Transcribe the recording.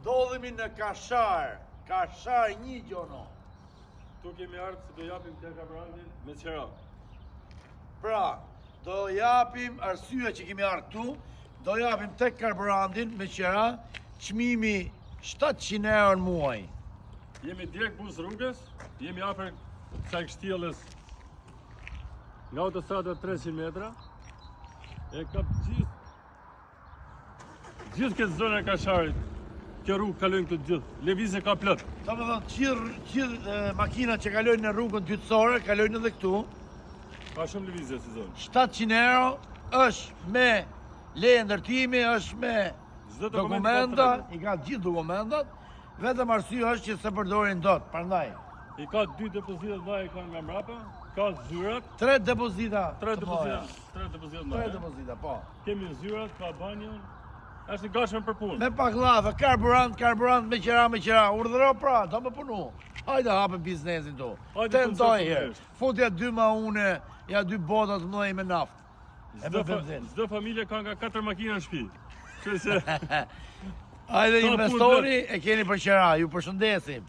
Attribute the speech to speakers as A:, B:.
A: Ndodhemi në Kashar. Kashar 1 gjono.
B: Tu kemi ardhë se do japim të karburantin me qera.
A: Pra, do japim arsye që kemi ardhë këtu, do japim tek karburantin me qera, çmimi 700 euro në muaj.
B: Jemi direkt bus rrugës, jemi afër kësaj kështjellës nga autostrada 300 metra. E kap gjithë këtë zonë e Kasharit. Kjo rrugë kalojnë këtu gjithë, lëvizje ka plot.
A: Ta më thonë, gjithë makinat që kalojnë në rrugën dytësore, kalojnë edhe këtu.
B: Ka shumë lëvizje si zonë.
A: 700 euro është me leje ndërtimi, është me dokumenta, i ka gjithë dokumentat, vetëm arsye është që se përdorin dot, prandaj.
B: I ka 2 depozitat vaj ka nga mbrapa, ka zyrat,
A: 3 depozita.
B: 3 depozitat vaj.
A: 3 depozita, po.
B: Kemi zyrat, ka banjon, është i gatshëm për punë.
A: Me pak llafë, karburant me qera, urdhëro pra, do më punu. Hajde hapë biznesin tu. Tentoj herë. Futja 2 ma une, ja 2 botat mëdhej me naftë.
B: Çdo familje ka nga 4 makina në shtëpi. Kështu se
A: hajde investori e keni për qera, ju përshëndesim.